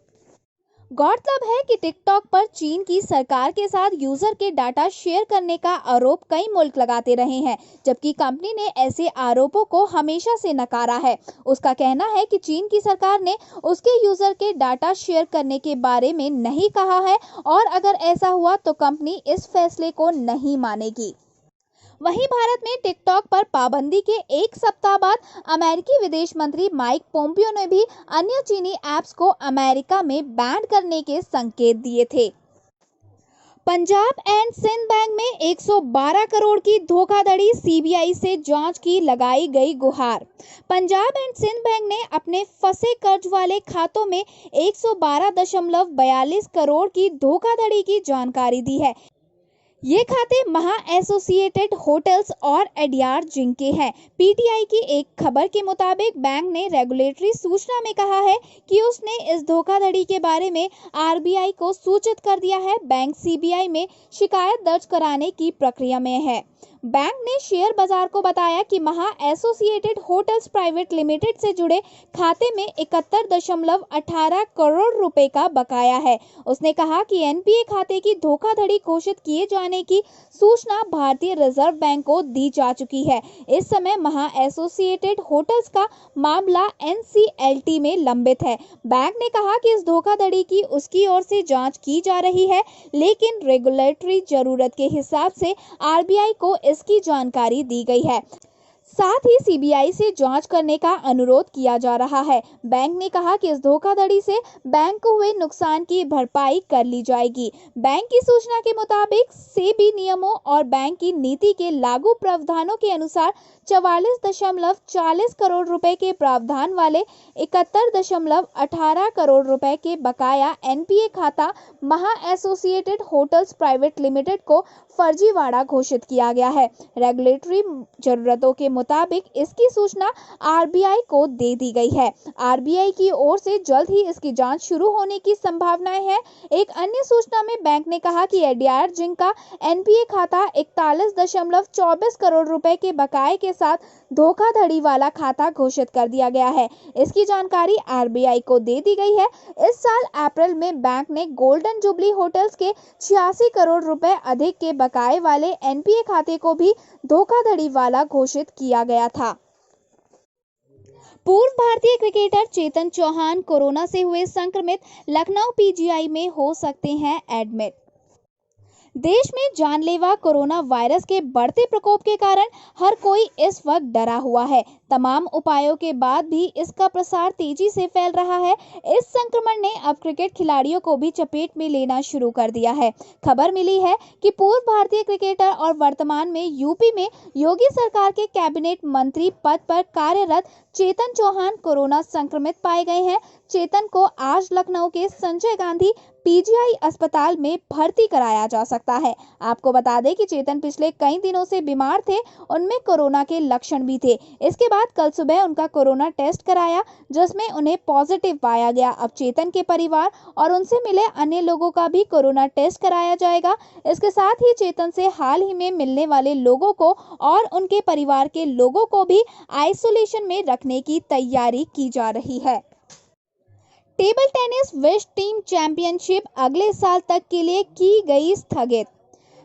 गौरतलब है कि टिकटॉक पर चीन की सरकार के साथ यूजर के डाटा शेयर करने का आरोप कई मुल्क लगाते रहे हैं, जबकि कंपनी ने ऐसे आरोपों को हमेशा से नकारा है। उसका कहना है कि चीन की सरकार ने उसके यूजर के डाटा शेयर करने के बारे में नहीं कहा है और अगर ऐसा हुआ तो कंपनी इस फैसले को नहीं मानेगी। वहीं भारत में टिकटॉक पर पाबंदी के एक सप्ताह बाद अमेरिकी विदेश मंत्री माइक पोम्पियो ने भी अन्य चीनी ऐप्स को अमेरिका में बैन करने के संकेत दिए थे। पंजाब एंड सिंध बैंक में 112 करोड़ की धोखाधड़ी, सीबीआई से जांच की लगाई गई गुहार। पंजाब एंड सिंध बैंक ने अपने फंसे कर्ज वाले खातों में 112.42 करोड़ की धोखाधड़ी की जानकारी दी है। ये खाते महा एसोसिएटेड होटल्स और एडियार जिंके हैं। पीटीआई की एक खबर के मुताबिक बैंक ने रेगुलेटरी सूचना में कहा है कि उसने इस धोखाधड़ी के बारे में आरबीआई को सूचित कर दिया है। बैंक सीबीआई में शिकायत दर्ज कराने की प्रक्रिया में है। बैंक ने शेयर बाजार को बताया कि महा एसोसिएटेड होटल्स प्राइवेट लिमिटेड से जुड़े खाते में 71.18 करोड़ रुपए का बकाया है। उसने कहा कि एनपीए खाते की धोखाधड़ी घोषित किए जाने की सूचना भारतीय रिजर्व बैंक को दी जा चुकी है। इस समय महा एसोसिएटेड होटल्स का मामला एनसीएलटी में लंबित है। बैंक ने कहा कि इस धोखाधड़ी की उसकी ओर से जांच की जा रही है, लेकिन रेगुलेटरी जरूरत के हिसाब से आरबीआई को इसकी जानकारी दी गई है। साथ ही सीबीआई से जांच करने का अनुरोध किया जा रहा है। बैंक ने कहा कि इस धोखाधड़ी से बैंक को हुए नुकसान की भरपाई कर ली जाएगी। बैंक की सूचना के मुताबिक सेबी नियमों और बैंक की नीति के लागू प्रावधानों के अनुसार 44.40 करोड़ रुपए के प्रावधान वाले 71.18 करोड़ रुपए के बकाया एनपीए खाता महा एसोसिएटेड होटल्स प्राइवेट लिमिटेड को फर्जीवाड़ा घोषित किया गया है। रेगुलेटरी जरूरतों के मुताबिक इसकी सूचना आरबीआई को दे दी गई है। आरबीआई की ओर से जल्द ही इसकी जांच शुरू होने की संभावनाएं हैं। एक अन्य सूचना में बैंक ने कहा कि एडीआर जिंका एनपीए खाता 41.24 करोड़ रुपए के बकाये के साथ धोखाधड़ी वाला खाता घोषित कर दिया गया है। इसकी जानकारी आरबीआई को दे दी गई है। इस साल अप्रैल में बैंक ने गोल्डन जुबली होटल्स के 86 करोड़ रुपए अधिक के बकाये वाले एनपीए खाते को भी धोखाधड़ी वाला घोषित किया गया था। पूर्व भारतीय क्रिकेटर चेतन चौहान कोरोना से हुए संक्रमित, लखनऊ पीजीआई में हो सकते हैं एडमिट। देश में जानलेवा कोरोना वायरस के बढ़ते प्रकोप के कारण हर कोई इस वक्त डरा हुआ है। तमाम उपायों के बाद भी इसका प्रसार तेजी से फैल रहा है। इस संक्रमण ने अब क्रिकेट खिलाड़ियों को भी चपेट में लेना शुरू कर दिया है। खबर मिली है कि पूर्व भारतीय क्रिकेटर और वर्तमान में यूपी में योगी सरकार के कैबिनेट मंत्री पद पर कार्यरत चेतन चौहान कोरोना संक्रमित पाए गए हैं। चेतन को आज लखनऊ के संजय गांधी पीजीआई अस्पताल में भर्ती कराया जा सकता है। आपको बता दें कि चेतन पिछले कई दिनों से बीमार थे, उनमें कोरोना के लक्षण भी थे। इसके बाद कल सुबह उनका कोरोना टेस्ट कराया, जिसमें उन्हें पॉजिटिव पाया गया। अब चेतन के परिवार और उनसे मिले अन्य लोगों का भी कोरोना टेस्ट कराया जाएगा। इसके साथ ही चेतन से हाल ही में मिलने वाले लोगों को और उनके परिवार के लोगों को भी आइसोलेशन में रखने की तैयारी की जा रही है। टेबल टेनिस विश्व टीम चैंपियनशिप अगले साल तक के लिए की गई स्थगित।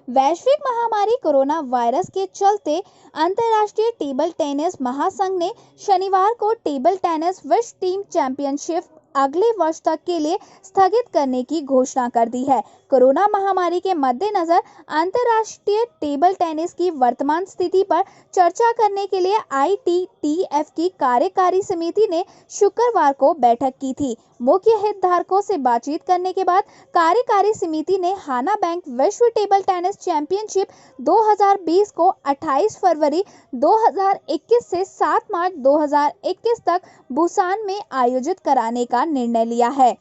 वैश्विक महामारी कोरोना वायरस के चलते अंतर्राष्ट्रीय टेबल टेनिस महासंघ ने शनिवार को टेबल टेनिस विश्व टीम चैंपियनशिप अगले वर्ष तक के लिए स्थगित करने की घोषणा कर दी है। कोरोना महामारी के मद्देनजर अंतर्राष्ट्रीय टेबल टेनिस की वर्तमान स्थिति पर चर्चा करने के लिए ITTF की कार्यकारी समिति ने शुक्रवार को बैठक की थी। मुख्य हितधारकों से बातचीत करने के बाद कार्यकारी समिति ने हाना बैंक विश्व टेबल टेनिस चैंपियनशिप 2020 को 28 फरवरी 2021 से 7 मार्च 2021 तक बुसान में आयोजित कराने का निर्णय लिया है।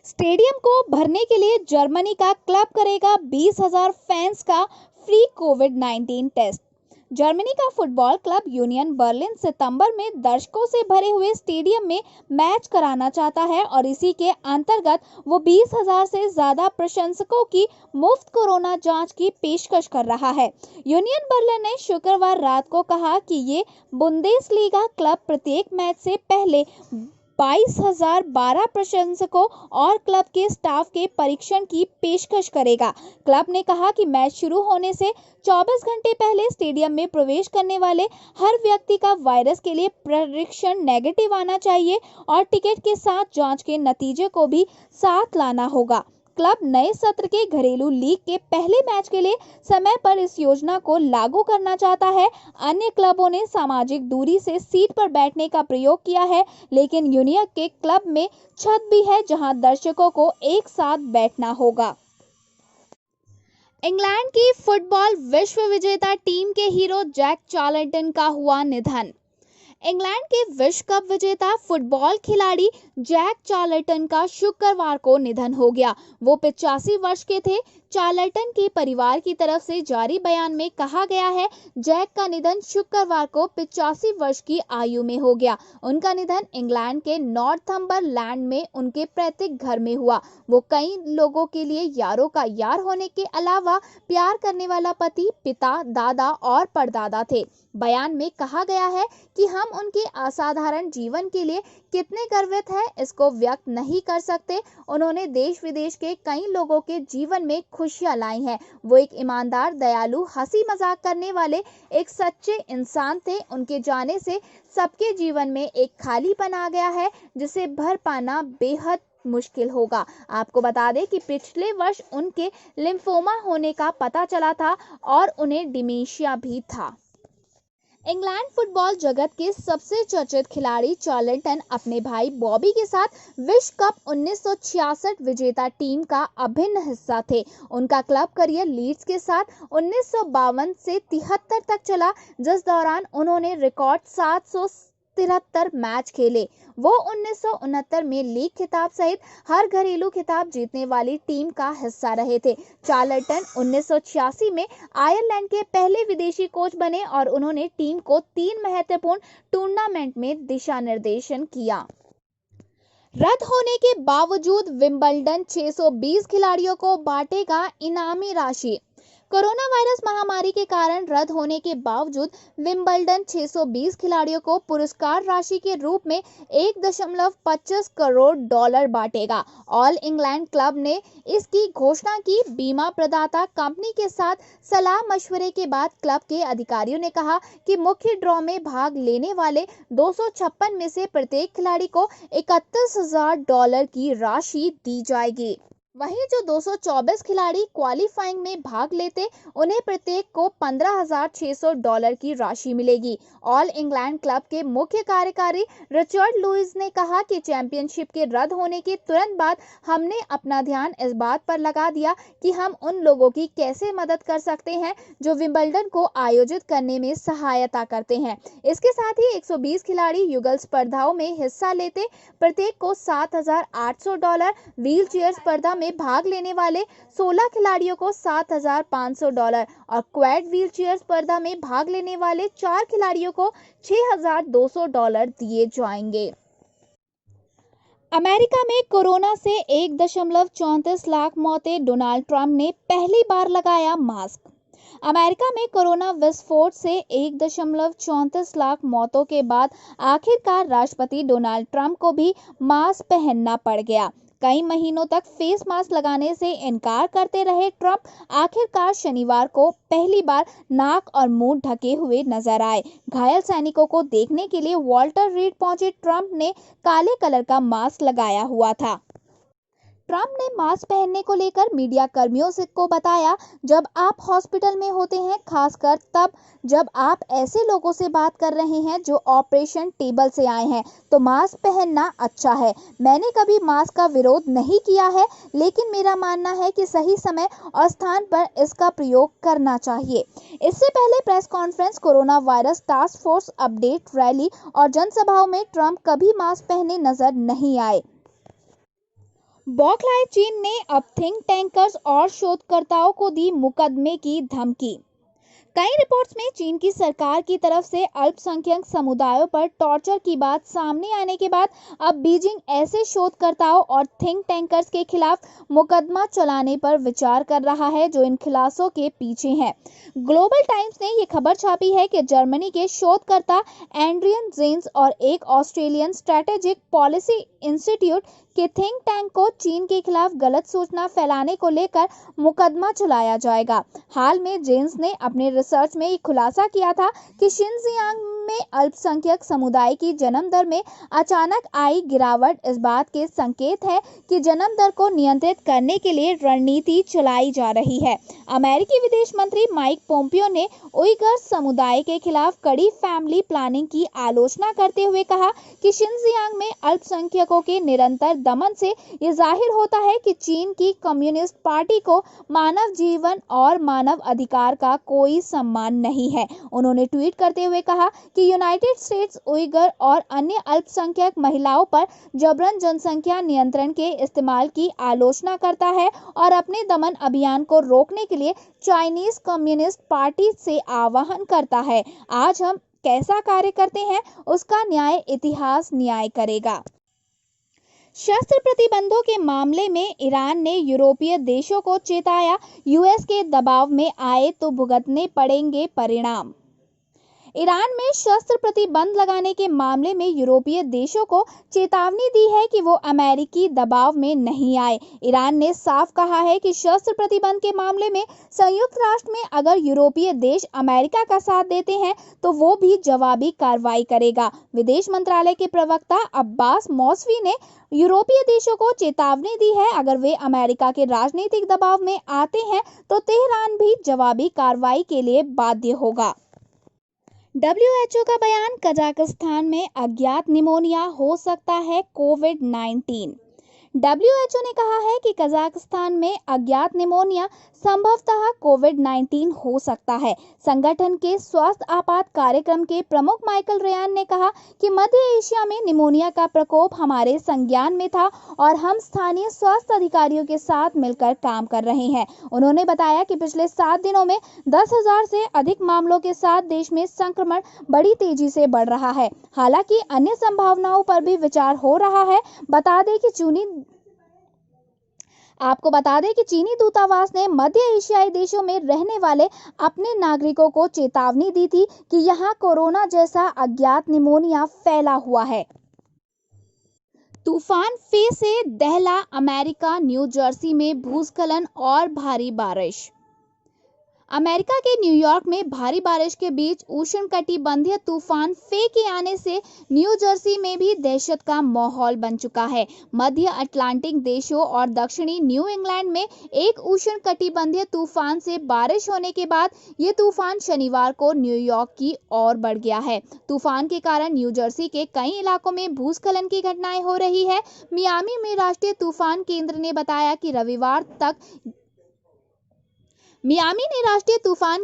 स्टेडियम को भरने के लिए जर्मनी का क्लब करेगा 20,000 फैंस का फ्री कोविड-19 टेस्ट। जर्मनी का फुटबॉल क्लब यूनियन बर्लिन सितंबर में दर्शकों से भरे हुए स्टेडियम में मैच कराना चाहता है और इसी के अंतर्गत वो 20,000 से ज्यादा प्रशंसकों की मुफ्त कोरोना जांच की पेशकश कर रहा है। यूनियन बर्लिन ने शुक्रवार रात को कहा कि ये बुंदेसलीगा क्लब प्रत्येक मैच से पहले 22,012 प्रशंसकों और क्लब के स्टाफ के परीक्षण की पेशकश करेगा। क्लब ने कहा कि मैच शुरू होने से 24 घंटे पहले स्टेडियम में प्रवेश करने वाले हर व्यक्ति का वायरस के लिए परीक्षण नेगेटिव आना चाहिए और टिकट के साथ जांच के नतीजे को भी साथ लाना होगा। क्लब नए सत्र के घरेलू लीग के पहले मैच के लिए समय पर इस योजना को लागू करना चाहता है। अन्य क्लबों ने सामाजिक दूरी से सीट पर बैठने का प्रयोग किया है, लेकिन यूनियन के क्लब में छत भी है जहां दर्शकों को एक साथ बैठना होगा। इंग्लैंड की फुटबॉल विश्व विजेता टीम के हीरो जैक चार्ल्टन का हुआ निधन। इंग्लैंड के विश्व कप विजेता फुटबॉल खिलाड़ी जैक चार्ल्टन का शुक्रवार को निधन हो गया। वो 85 वर्ष के थे। चार्ल्टन के परिवार की तरफ से जारी बयान में कहा गया है, जैक का निधन शुक्रवार को 85 वर्ष की आयु में हो गया। उनका निधन इंग्लैंड के नॉर्थम्बरलैंड में उनके पैतृक घर में हुआ। वो कई लोगों के लिए यारों का यार होने के अलावा प्यार करने वाला पति, पिता, दादा और परदादा थे। बयान में कहा गया है कि हम उनके असाधारण जीवन के लिए कितने गर्वित हैं, इसको व्यक्त नहीं कर सकते। उन्होंने देश विदेश के कई लोगों के जीवन में खुशियां लाई हैं। वो एक ईमानदार, दयालु, हंसी मजाक करने वाले एक सच्चे इंसान थे। उनके जाने से सबके जीवन में एक खालीपन आ गया है, जिसे भर पाना बेहद मुश्किल होगा। आपको बता दें कि पिछले वर्ष उनके लिम्फोमा होने का पता चला था और उन्हें डिमेंशिया भी था। इंग्लैंड फुटबॉल जगत के सबसे चर्चित खिलाड़ी चार्ल्टन अपने भाई बॉबी के साथ विश्व कप 1966 विजेता टीम का अभिन्न हिस्सा थे। उनका क्लब करियर लीड्स के साथ 1952 से 73 तक चला, जिस दौरान उन्होंने रिकॉर्ड 773 मैच खेले। वो 1969 में लीग खिताब सहित हर घरेलू खिताब जीतने वाली टीम का हिस्सा रहे थे। चार्ल्टन 1986 में आयरलैंड के पहले विदेशी कोच बने और उन्होंने टीम को 3 महत्वपूर्ण टूर्नामेंट में दिशा निर्देशन किया। रद्द होने के बावजूद विंबलडन 620 खिलाड़ियों को बांटेगा इनामी राशि। कोरोना वायरस महामारी के कारण रद्द होने के बावजूद विंबलडन 620 खिलाड़ियों को पुरस्कार राशि के रूप में 1.25 करोड़ डॉलर बांटेगा। ऑल इंग्लैंड क्लब ने इसकी घोषणा की। बीमा प्रदाता कंपनी के साथ सलाह मशवरे के बाद क्लब के अधिकारियों ने कहा कि मुख्य ड्रॉ में भाग लेने वाले 256 में से प्रत्येक खिलाड़ी को $31,000 की राशि दी जाएगी। वहीं जो 224 खिलाड़ी क्वालिफाइंग में भाग लेते उन्हें प्रत्येक को $15,600 की राशि मिलेगी। ऑल इंग्लैंड क्लब के मुख्य कार्यकारी रिचर्ड लुइस ने कहा कि चैंपियनशिप के रद्द होने के तुरंत बाद हमने अपना ध्यान इस बात पर लगा दिया कि हम उन लोगों की कैसे मदद कर सकते हैं जो विंबलडन को आयोजित करने में सहायता करते हैं। इसके साथ ही 120 खिलाड़ी युगल स्पर्धाओं में हिस्सा लेते प्रत्येक को $7,800, व्हील चेयर स्पर्धा में भाग लेने वाले 16 खिलाड़ियों को $7,500 और क्वाड व्हील चेयर स्पर्धा में भाग लेने वाले 4 खिलाड़ियों को $6,200 दिए जाएंगे। अमेरिका में कोरोना से 1.34 लाख मौतें। डोनाल्ड ट्रंप ने पहली बार लगाया मास्क। अमेरिका में कोरोना विस्फोट से 1.34 लाख मौतों के बाद आखिरकार राष्ट्रपति डोनाल्ड ट्रंप को भी मास्क पहनना पड़ गया। कई महीनों तक फेस मास्क लगाने से इनकार करते रहे ट्रंप आखिरकार शनिवार को पहली बार नाक और मुंह ढके हुए नजर आए। घायल सैनिकों को देखने के लिए वॉल्टर रीड पहुंचे ट्रंप ने काले कलर का मास्क लगाया हुआ था। ट्रंप ने मास्क पहनने को लेकर मीडिया कर्मियों को बताया, जब आप हॉस्पिटल में होते हैं, खासकर तब जब आप ऐसे लोगों से बात कर रहे हैं जो ऑपरेशन टेबल से आए हैं, तो मास्क पहनना अच्छा है। मैंने कभी मास्क का विरोध नहीं किया है, लेकिन मेरा मानना है कि सही समय और स्थान पर इसका प्रयोग करना चाहिए। इससे पहले press conference, corona virus task force update, rally और जनसभाओं में ट्रंप कभी मास्क पहने नजर नहीं आए। बौखलाए चीन ने अब थिंक टैंकर्स और शोधकर्ताओं को दी मुकदमे की धमकी। कई रिपोर्ट्स में चीन की सरकार की तरफ से अल्पसंख्यक समुदायों पर टॉर्चर की बात सामने आने के बाद अब बीजिंग ऐसे शोधकर्ताओं और थिंक टैंकर्स के खिलाफ मुकदमा चलाने पर विचार कर रहा है जो इन खुलासों के पीछे हैं। ग्लोबल टाइम्स ने ये खबर छापी है कि जर्मनी के शोधकर्ता एंड्रियन जेन्स और एक ऑस्ट्रेलियन स्ट्रेटेजिक पॉलिसी इंस्टीट्यूट के थिंक टैंक को चीन के खिलाफ गलत सूचना फैलाने को लेकर मुकदमा चलाया जाएगा। हाल में जेन्स ने अपने रिसर्च में एक खुलासा किया था कि शिनजियांग में अल्पसंख्यक समुदाय की जन्म दर में अचानक आई गिरावट इस बात के संकेत है कि जन्म दर को नियंत्रित करने के लिए रणनीति चलाई जा रही है। अमेरिकी विदेश मंत्री माइक पोम्पियो ने उइगर समुदाय के खिलाफ कड़ी फैमिली प्लानिंग की आलोचना करते हुए कहा कि शिनजियांग में अल्पसंख्यकों के निरंतर दमन से ये जाहिर होता है कि चीन की कम्युनिस्ट पार्टी को मानव जीवन और मानव अधिकार का कोई सम्मान नहीं है। उन्होंने ट्वीट करते हुए कहा कि यूनाइटेड स्टेट्स उइगर और अन्य अल्पसंख्यक महिलाओं पर जबरन जनसंख्या नियंत्रण के इस्तेमाल की आलोचना करता है और अपने दमन अभियान को रोकने के लिए चाइनीज कम्युनिस्ट पार्टी से आह्वान करता है। आज हम कैसा कार्य करते हैं उसका न्याय इतिहास न्याय करेगा। शस्त्र प्रतिबंधों के मामले में ईरान ने यूरोपीय देशों को चेताया, यूएस के दबाव में आए तो भुगतने पड़ेंगे परिणाम। ईरान में शस्त्र प्रतिबंध लगाने के मामले में यूरोपीय देशों को चेतावनी दी है कि वो अमेरिकी दबाव में नहीं आए। ईरान ने साफ कहा है कि शस्त्र प्रतिबंध के मामले में संयुक्त राष्ट्र में अगर यूरोपीय देश अमेरिका का साथ देते हैं तो वो भी जवाबी कार्रवाई करेगा। विदेश मंत्रालय के प्रवक्ता अब्बास मौसवी ने यूरोपीय देशों को चेतावनी दी है, अगर वे अमेरिका के राजनीतिक दबाव में आते हैं तो तेहरान भी जवाबी कार्रवाई के लिए बाध्य होगा। WHO का बयान, कजाकिस्तान में अज्ञात निमोनिया हो सकता है कोविड-19। WHO ने कहा है कि कजाकिस्तान में अज्ञात निमोनिया संभवतः कोविड-19 हो सकता है। संगठन के स्वास्थ्य आपात कार्यक्रम के प्रमुख माइकल रेयान ने कहा कि मध्य एशिया में निमोनिया का प्रकोप हमारे संज्ञान में था और हम स्थानीय स्वास्थ्य अधिकारियों के साथ मिलकर काम कर रहे हैं। उन्होंने बताया कि पिछले 7 दिनों में 10,000 से अधिक मामलों के साथ देश में संक्रमण बड़ी तेजी से बढ़ रहा है। हालांकि अन्य संभावनाओं पर भी विचार हो रहा है। बता दें कि आपको बता दें कि चीनी दूतावास ने मध्य एशियाई देशों में रहने वाले अपने नागरिकों को चेतावनी दी थी कि यहां कोरोना जैसा अज्ञात निमोनिया फैला हुआ है। तूफान फे से दहला अमेरिका, न्यू जर्सी में भूस्खलन और भारी बारिश। अमेरिका के न्यूयॉर्क में भारी बारिश के बीच उष्णकटिबंधीय तूफान फे के आने से न्यू जर्सी में भी दहशत का माहौल बन चुका है। मध्य अटलांटिक देशों और दक्षिणी न्यू इंग्लैंड में एक उष्णकटिबंधीय तूफान से बारिश होने के बाद ये तूफान शनिवार को न्यूयॉर्क की ओर बढ़ गया है। तूफान के कारण न्यू जर्सी के कई इलाकों में भूस्खलन की घटनाएं हो रही है। मियामी में राष्ट्रीय तूफान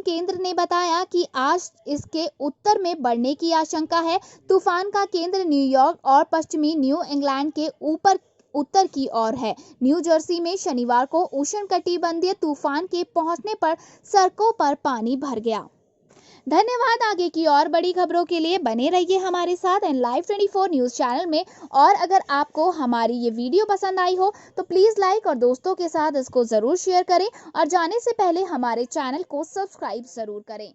केंद्र ने बताया कि आज इसके उत्तर में बढ़ने की आशंका है। तूफान का केंद्र न्यूयॉर्क और पश्चिमी न्यू इंग्लैंड के उत्तर की ओर है। न्यू जर्सी में शनिवार को उष्णकटिबंधीय तूफान के पहुंचने पर सड़कों पर पानी भर गया। धन्यवाद। आगे की और बड़ी खबरों के लिए बने रहिए हमारे साथ लाइव 24 न्यूज चैनल में। और अगर आपको हमारी ये वीडियो पसंद आई हो तो प्लीज लाइक और दोस्तों के साथ इसको जरूर शेयर करें और जाने से पहले हमारे चैनल को सब्सक्राइब जरूर करें।